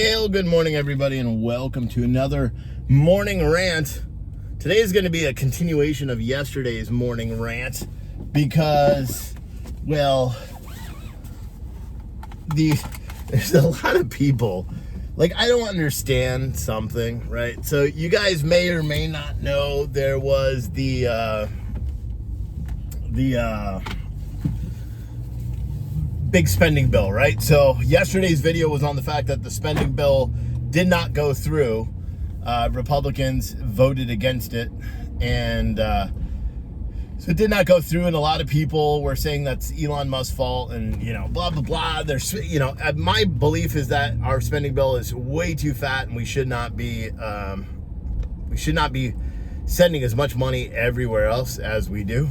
Well, good morning, everybody, and welcome to another morning rant. Today is going to be a continuation of yesterday's morning rant because, well, there's a lot of people, like, I don't understand something, right? So you guys may or may not know there was the big spending bill, right? So yesterday's video was on the fact that the spending bill did not go through. Republicans voted against it, and so it did not go through, and a lot of people were saying that's Elon Musk's fault, and blah blah blah. There's my belief is that our spending bill is way too fat, and we should not be sending as much money everywhere else as we do,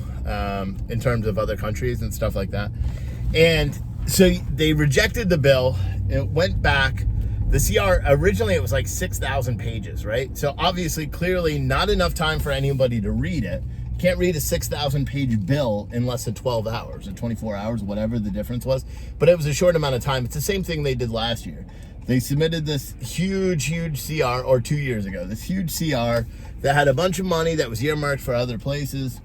in terms of other countries and stuff like that. And so they rejected the bill. It went back. The CR, originally it was like 6,000 pages, right? So obviously, clearly not enough time for anybody to read it. You can't read a 6,000 page bill in less than 12 hours or 24 hours, whatever the difference was. But it was a short amount of time. It's the same thing they did last year. They submitted this huge CR, or 2 years ago, this huge CR that had a bunch of money that was earmarked for other places.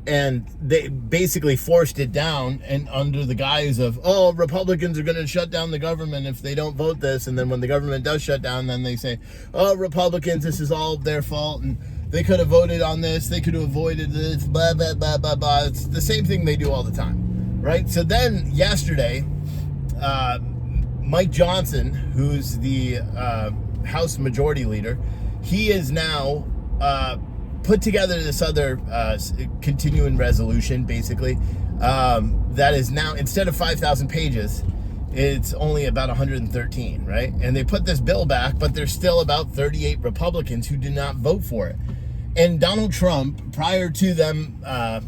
And they basically forced it down, and under the guise of, oh, Republicans are going to shut down the government if they don't vote this. And then when the government does shut down, then they say, oh, Republicans, this is all their fault, and they could have voted on this, they could have avoided this, blah, blah, blah, blah, blah. It's the same thing they do all the time, right? So then yesterday, Mike Johnson, who's the House Majority Leader, he is now put together this other continuing resolution, basically, that is now, instead of 5,000 pages, it's only about 113, right? And they put this bill back, but there's still about 38 Republicans who did not vote for it. And Donald Trump, prior to them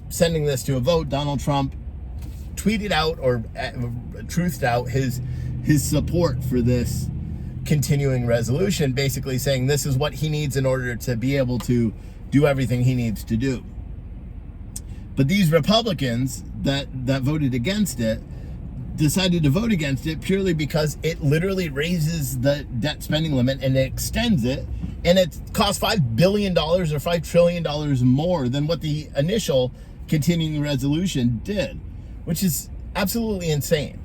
sending this to a vote, Donald Trump tweeted out, or truthed out, his support for this continuing resolution, basically saying this is what he needs in order to be able to do everything he needs to do. But these Republicans that voted against it decided to vote against it purely because it literally raises the debt spending limit and it extends it, and it costs $5 billion or $5 trillion more than what the initial continuing resolution did, which is absolutely insane.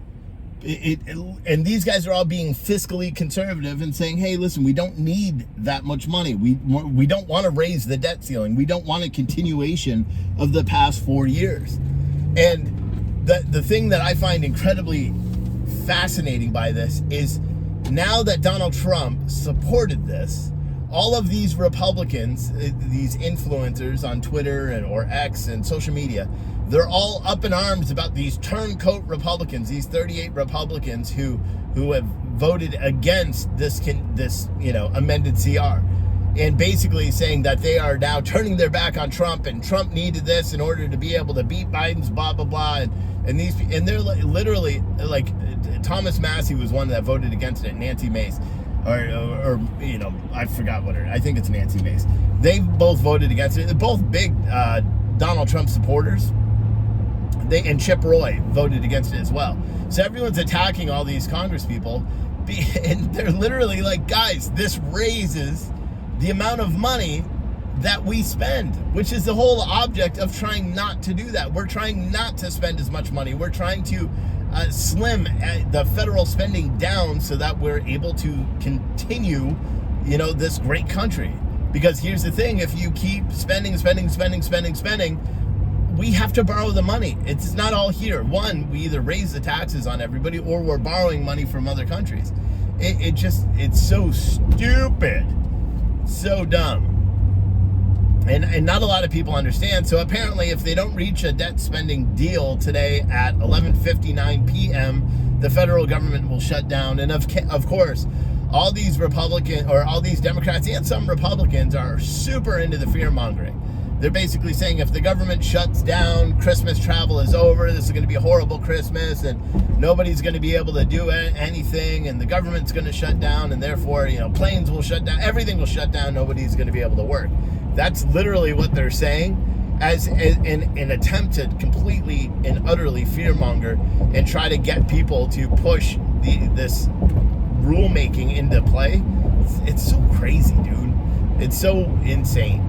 And these guys are all being fiscally conservative and saying, hey, listen, we don't need that much money. We don't want to raise the debt ceiling. We don't want a continuation of the past 4 years. And the thing that I find incredibly fascinating by this is, now that Donald Trump supported this, all of these Republicans, these influencers on Twitter or X and social media, they're all up in arms about these turncoat Republicans, these 38 Republicans who have voted against this amended CR, and basically saying that they are now turning their back on Trump, and Trump needed this in order to be able to beat Biden's blah blah blah, and they're literally like Thomas Massey was one that voted against it, Nancy Mace. Or I forgot I think it's Nancy Mace. They both voted against it. They're both big Donald Trump supporters. And Chip Roy voted against it as well. So everyone's attacking all these Congress people, and they're literally like, guys, this raises the amount of money that we spend, which is the whole object of trying not to do that. We're trying not to spend as much money. We're trying to slim the federal spending down so that we're able to continue, this great country. Because here's the thing, if you keep spending, we have to borrow the money. It's not all here. One, we either raise the taxes on everybody, or we're borrowing money from other countries. It's so stupid, so dumb. And not a lot of people understand. So apparently, if they don't reach a debt spending deal today at 11:59 p.m., the federal government will shut down. And of course, all these Democrats and some Republicans are super into the fear mongering. They're basically saying if the government shuts down, Christmas travel is over. This is going to be a horrible Christmas, and nobody's going to be able to do anything, and the government's going to shut down, and therefore, planes will shut down, everything will shut down, nobody's going to be able to work. That's literally what they're saying, as an attempt to completely and utterly fearmonger and try to get people to push this rulemaking into play, it's so crazy, dude. It's so insane.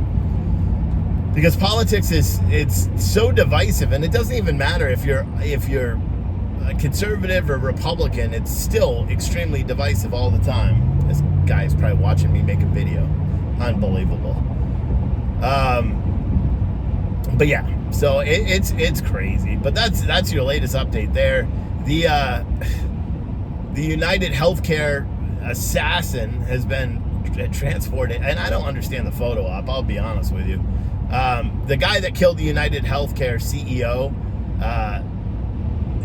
Because politics it's so divisive, and it doesn't even matter if you're a conservative or Republican. It's still extremely divisive all the time. This guy's probably watching me make a video. Unbelievable. But yeah, so it's crazy. But that's your latest update there. The United Healthcare assassin has been transported, and I don't understand the photo op, I'll be honest with you. The guy that killed the United Healthcare CEO,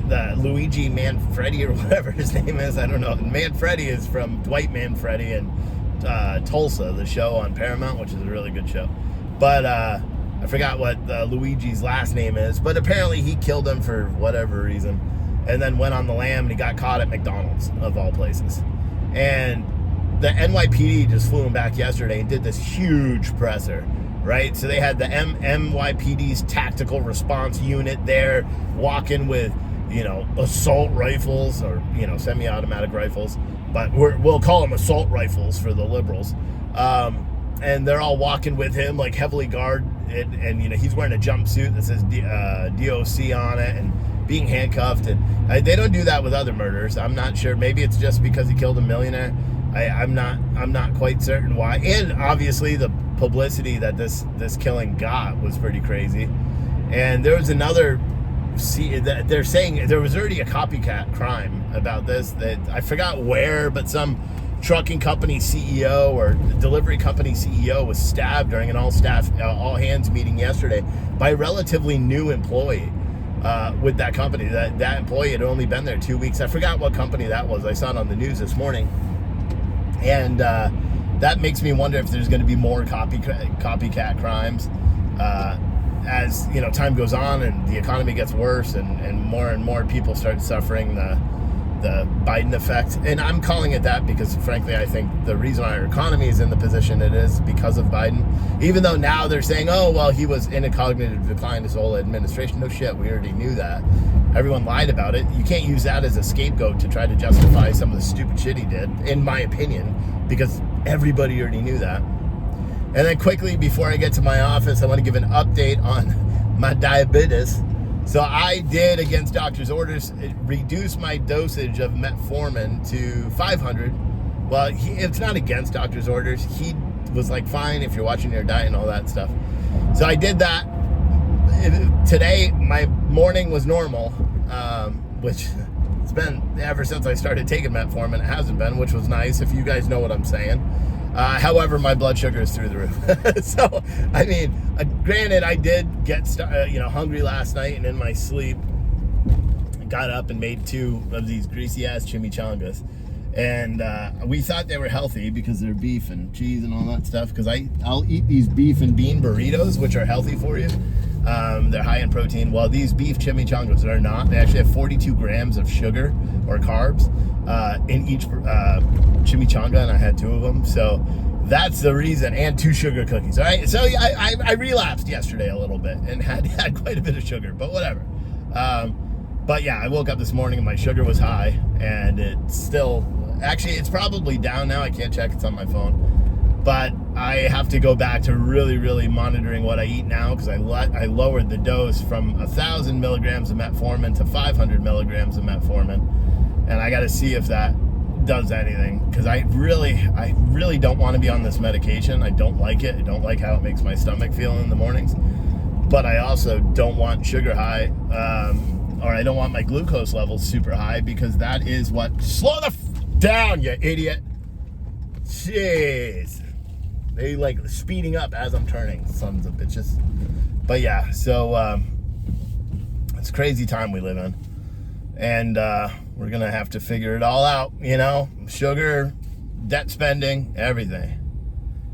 the Luigi Manfredi or whatever his name is, I don't know. Manfredi is from Dwight Manfredi and Tulsa, the show on Paramount, which is a really good show. But I forgot what Luigi's last name is, but apparently he killed him for whatever reason, and then went on the lam, and he got caught at McDonald's, of all places. And the NYPD just flew him back yesterday and did this huge presser, right? So they had the NYPD's tactical response unit there, walking with, assault rifles, or, semi-automatic rifles, but we'll call them assault rifles for the liberals. And they're all walking with him, like heavily guarded, and he's wearing a jumpsuit that says DOC on it, and being handcuffed. And they don't do that with other murders. I'm not sure. Maybe it's just because he killed a millionaire. I'm not quite certain why. And obviously the publicity that this killing got was pretty crazy. And there was another. They're saying there was already a copycat crime about this. That I forgot where, but some trucking company CEO or delivery company CEO was stabbed during an all hands meeting yesterday by a relatively new employee with that company. That employee had only been there 2 weeks. I forgot what company that was. I saw it on the news this morning, and that makes me wonder if there's going to be more copycat crimes as time goes on and the economy gets worse, and more people start suffering the Biden effect. And I'm calling it that because, frankly, I think the reason our economy is in the position it is because of Biden. Even though now they're saying, oh, well, he was in a cognitive decline his whole administration. No shit, we already knew that. Everyone lied about it. You can't use that as a scapegoat to try to justify some of the stupid shit he did, in my opinion, because everybody already knew that. And then quickly, before I get to my office, I want to give an update on my diabetes. So I did, against doctor's orders, reduce my dosage of metformin to 500. Well, it's not against doctor's orders. He was like, fine, if you're watching your diet and all that stuff. So I did that. Today, my morning was normal, which it's been ever since I started taking metformin. It hasn't been, which was nice, if you guys know what I'm saying. However, my blood sugar is through the roof. So, I mean, granted, I did get hungry last night, and in my sleep, got up and made 2 of these greasy-ass chimichangas. And we thought they were healthy because they're beef and cheese and all that stuff, because I'll eat these beef and bean burritos, which are healthy for you. They're high in protein. Well, these beef chimichangas are not. They actually have 42 grams of sugar or carbs in each chimichanga, and I had 2 of them. So that's the reason, and 2 sugar cookies. All right. So I relapsed yesterday a little bit and had quite a bit of sugar, but whatever. But yeah, I woke up this morning and my sugar was high, and it's still, actually, it's probably down now. I can't check. It's on my phone. But I have to go back to really, really monitoring what I eat now, because I lowered the dose from 1,000 milligrams of metformin to 500 milligrams of metformin, and I got to see if that does anything, because I really don't want to be on this medication. I don't like it. I don't like how it makes my stomach feel in the mornings, but I also don't want sugar high, or I don't want my glucose levels super high, because that is what. Slow the down, you idiot. Jeez. They like speeding up as I'm turning, sons of bitches. But yeah, so it's a crazy time we live in, and we're gonna have to figure it all out. Sugar, debt spending, everything.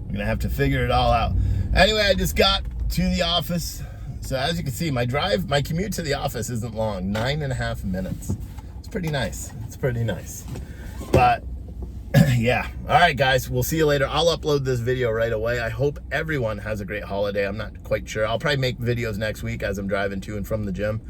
We're gonna have to figure it all out. Anyway, I just got to the office, so as you can see, my commute to the office isn't long, 9.5 minutes. It's pretty nice. But yeah. All right, guys. We'll see you later. I'll upload this video right away. I hope everyone has a great holiday. I'm not quite sure. I'll probably make videos next week as I'm driving to and from the gym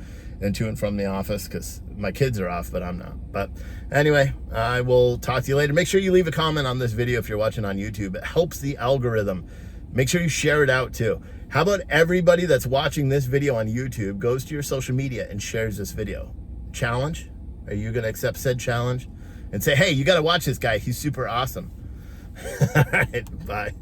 and to and from the office, because My kids are off, but I'm not. But anyway, I will talk to you later. Make sure you leave a comment on this video if you're watching on YouTube. It helps the algorithm. Make sure you share it out too. How about everybody that's watching this video on YouTube goes to your social media and shares this video? Challenge? Are you going to accept said challenge? And say, hey, you got to watch this guy. He's super awesome. All right, bye.